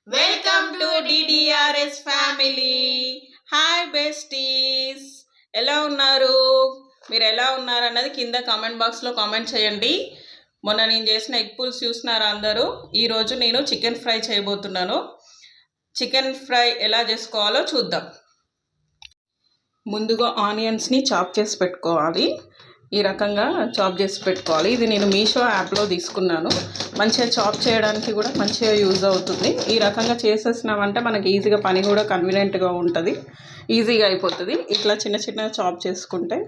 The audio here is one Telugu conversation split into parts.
Welcome to DDRS family. Hi besties, ఎలా ఉన్నారు? మీరు ఎలా ఉన్నారు అన్నది కింద కామెంట్ బాక్స్లో కామెంట్ చేయండి. మొన్న నేను చేసిన ఎగ్ పుల్స్ చూస్తున్నారా అందరూ? ఈరోజు నేను చికెన్ ఫ్రై చేయబోతున్నాను. చికెన్ ఫ్రై ఎలా చేసుకోవాలో చూద్దాం. ముందుగా ఆనియన్స్ని చాప్ చేసి పెట్టుకోవాలి. ఈ రకంగా చాప్ చేసి పెట్టుకోవాలి. ఇది నేను మీషో యాప్లో తీసుకున్నాను. మంచిగా చాప్ చేయడానికి కూడా మంచిగా యూజ్ అవుతుంది. ఈ రకంగా చేసేసినామంటే మనకి ఈజీగా పని కూడా కన్వీనియంట్గా ఉంటుంది, ఈజీగా అయిపోతుంది. ఇట్లా చిన్న చిన్న చాప్ చేసుకుంటే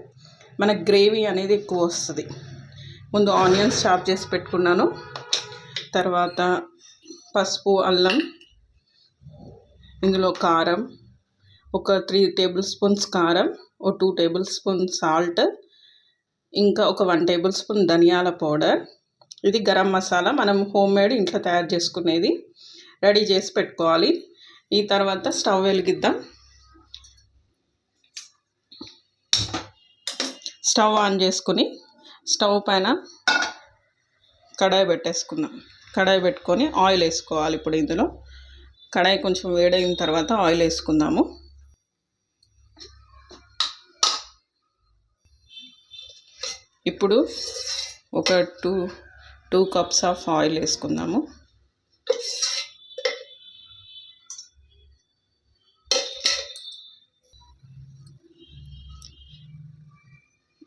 మనకు గ్రేవీ అనేది ఎక్కువ వస్తుంది. ముందు ఆనియన్స్ చాప్ చేసి పెట్టుకున్నాను. తర్వాత పసుపు, అల్లం, ఇందులో కారం, ఒక 3 టేబుల్ స్పూన్స్ కారం, ఒక 2 టేబుల్ స్పూన్ సాల్ట్, ఇంకా ఒక 1 టేబుల్ స్పూన్ ధనియాల పౌడర్. ఇది గరం మసాలా, మనం హోమ్ మేడ్ ఇంట్లో తయారు చేసుకునేది. రెడీ చేసి పెట్టుకోవాలి. ఈ తర్వాత స్టవ్ వెలిగిద్దాం. స్టవ్ ఆన్ చేసుకుని స్టవ్ పైన కడాయి పెట్టేసుకుందాం. కడాయి పెట్టుకొని ఆయిల్ వేసుకోవాలి. ఇప్పుడు ఇందులో కడాయి కొంచెం వేడైన తర్వాత ఆయిల్ వేసుకుందాము. ఇప్పుడు ఒక 2 కప్స్ ఆఫ్ ఆయిల్ వేసుకుందాము.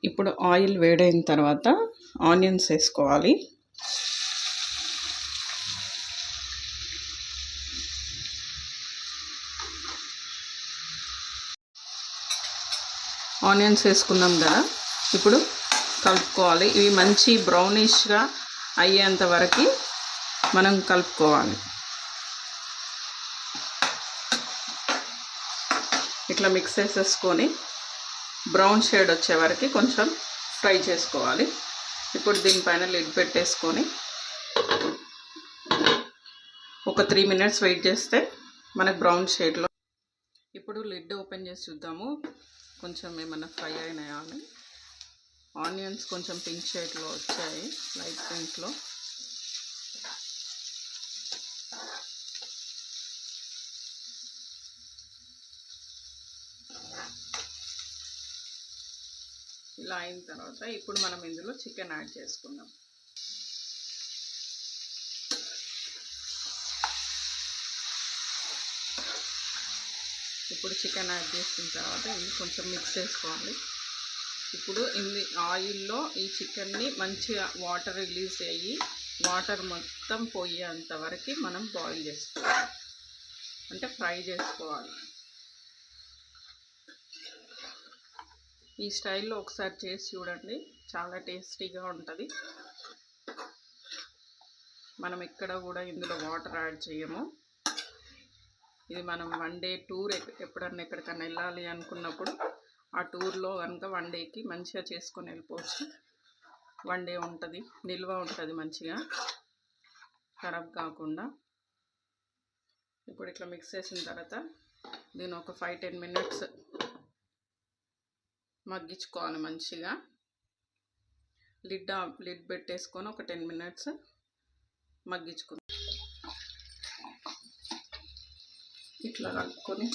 ఇప్పుడు ఆయిల్ వేడైన తర్వాత ఆనియన్స్ వేసుకోవాలి. ఆనియన్స్ వేసుకున్నాం కదా, ఇప్పుడు కలుపుకోవాలి. ఇవి మంచి బ్రౌనిష్గా అయ్యేంత వరకు మనం కలుపుకోవాలి. ఇట్లా మిక్స్ చేసేసుకొని బ్రౌన్ షేడ్ వచ్చే వరకు కొంచెం ఫ్రై చేసుకోవాలి. ఇప్పుడు దీనిపైన లిడ్ పెట్టేసుకొని ఒక 3 మినిట్స్ వెయిట్ చేస్తే మనకు బ్రౌన్ షేడ్లో. ఇప్పుడు లిడ్ ఓపెన్ చేసి చూద్దాము కొంచెం ఏమన్నా ఫ్రై అయినాయా అని. ఆనియన్స్ కొంచెం పింక్ షేడ్లో వచ్చాయి, లైట్ పింక్లో. ఇలా అయిన తర్వాత ఇప్పుడు మనం ఇందులో చికెన్ యాడ్ చేసుకుందాం. ఇప్పుడు చికెన్ యాడ్ చేసిన తర్వాత ఇది కొంచెం మిక్స్ చేసుకోవాలి. ఇప్పుడు ఇది ఆయిల్లో ఈ చికెన్ని మంచిగా వాటర్ రిలీజ్ అయ్యి వాటర్ మొత్తం పోయేంత వరకు మనం బాయిల్ చేసుకోవాలి, అంటే ఫ్రై చేసుకోవాలి. ఈ స్టైల్లో ఒకసారి చేసి చూడండి, చాలా టేస్టీగా ఉంటుంది. మనం ఎక్కడ కూడా ఇందులో వాటర్ యాడ్ చేయము. ఇది మనం 1 డే టూర్ ఎప్పుడన్నా ఎక్కడికన్నా వెళ్ళాలి అనుకున్నప్పుడు ఆ టూర్లో కనుక 1 డేకి మంచిగా చేసుకొని వెళ్ళిపోవచ్చు. 1 డే ఉంటుంది, నిల్వ ఉంటుంది, మంచిగా ఖరాబ్ కాకుండా. ఇప్పుడు ఇట్లా మిక్స్ చేసిన తర్వాత దీన్ని ఒక 5-10 మినిట్స్ మగ్గించుకోవాలి మంచిగా. లిడ్ పెట్టేసుకొని ఒక 10 మినిట్స్ మగ్గించుకుందాం. ఇట్లా కలుపుకొని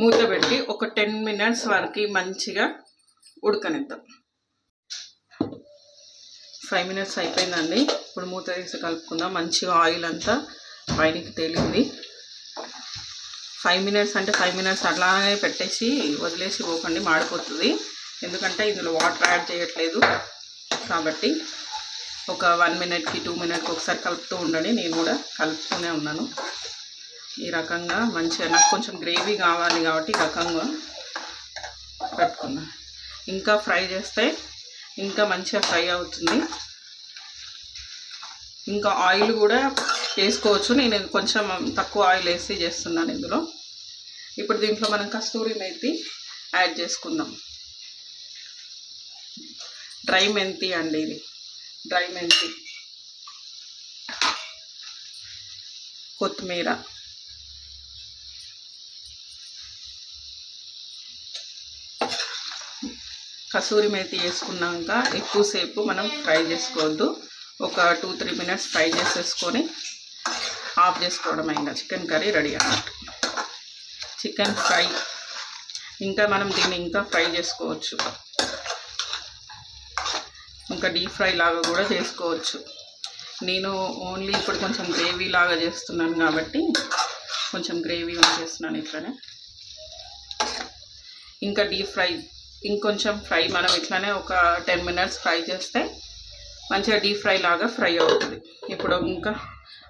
మూత పెట్టి ఒక 10 మినిట్స్ వరకు మంచిగా ఉడకనిద్దాం. 5 మినిట్స్ అయిపోయిందండి. ఇప్పుడు మూత తీసి కలుపుకుందాం. మంచిగా ఆయిల్ అంతా పైనకి తేలింది. 5 మినిట్స్ అంటే 5 మినిట్స్ అట్లానే పెట్టేసి వదిలేసి పోకండి, మాడిపోతుంది. ఎందుకంటే ఇందులో వాటర్ యాడ్ చేయట్లేదు కాబట్టి. ఒక 1 మినిట్కి 2 మినిట్కి ఒకసారి కలుపుతూ ఉండండి. నేను కూడా కలుపుతూనే ఉన్నాను. ఈ రకంగా మంచిగా నాకు కొంచెం గ్రేవీ కావాలి కాబట్టి ఈ రకంగా పెట్టుకున్నాను. ఇంకా ఫ్రై చేస్తే ఇంకా మంచిగా ఫ్రై అవుతుంది. ఇంకా ఆయిల్ కూడా వేసుకోవచ్చు. నేను కొంచెం తక్కువ ఆయిల్ వేసి చేస్తున్నాను ఇందులో. ఇప్పుడు దీంట్లో మనం కస్తూరి మేతి యాడ్ చేసుకుందాం. డ్రై మెంతి అండి, ఇది డ్రై మెంతి. కొత్తిమీర, కసూరి మేతి వేసుకున్నాక ఎక్కువసేపు మనం ఫ్రై చేసుకోవద్దు. ఒక 2-3 మినిట్స్ ఫ్రై చేసేసుకొని ఆఫ్ చేసుకోవడం. ఇంకా చికెన్ కర్రీ రెడీ అన్నట్టు. చికెన్ ఫ్రై ఇంకా మనం దీన్ని ఇంకా ఫ్రై చేసుకోవచ్చు, ఇంకా డీప్ ఫ్రై లాగా కూడా చేసుకోవచ్చు. నేను ఓన్లీ ఇప్పుడు కొంచెం గ్రేవీ లాగా చేస్తున్నాను కాబట్టి కొంచెం గ్రేవీ చేస్తున్నాను ఇట్లనే. ఇంకా డీప్ ఫ్రై ఇంకొంచెం ఫ్రై మనం ఇట్లానే ఒక 10 minutes ఫ్రై చేస్తే మంచిగా డీప్ ఫ్రై లాగా ఫ్రై అవుతుంది. ఇప్పుడు ఇంకా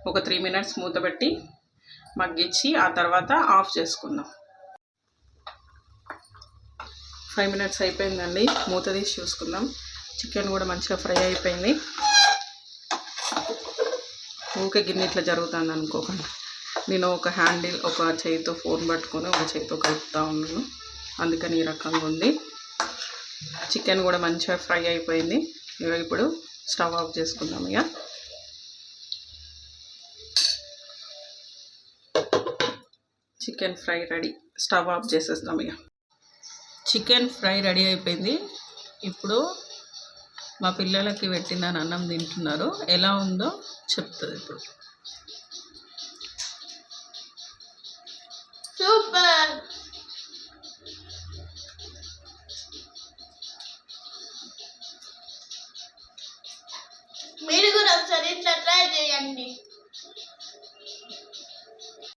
ఒక 3 minutes మూత పెట్టి మగ్గించి ఆ తర్వాత ఆఫ్ చేసుకుందాం. 5 minutes అయిపోయిందండి. మూత తీసి చూసుకుందాం. చికెన్ కూడా మంచిగా ఫ్రై అయిపోయింది. ఊకే గిన్నె ఇట్లా జరుగుతుంది అనుకోకండి. నేను ఒక హ్యాండిల్ ఒక చేతితో ఫోన్ పట్టుకొని ఒక చేతితో కలుపుతూ ఉన్నాను, అందుకని ఈ రకంగా ఉంది. చికెన్ కూడా మంచిగా ఫ్రై అయిపోయింది. ఇప్పుడు స్టవ్ ఆఫ్ చేసుకుందాం. ఇక chicken fry ready. Stove off చేసేస్తాం. ఇక చికెన్ ఫ్రై రెడీ అయిపోయింది. ఇప్పుడు మా పిల్లలకి పెట్టిందని అన్నం తింటున్నారు. ఎలా ఉందో చెప్తుంది ఇప్పుడు. సూపర్. మీరు కూడా ఒకసారి ఇట్లా ట్రై చేయండి.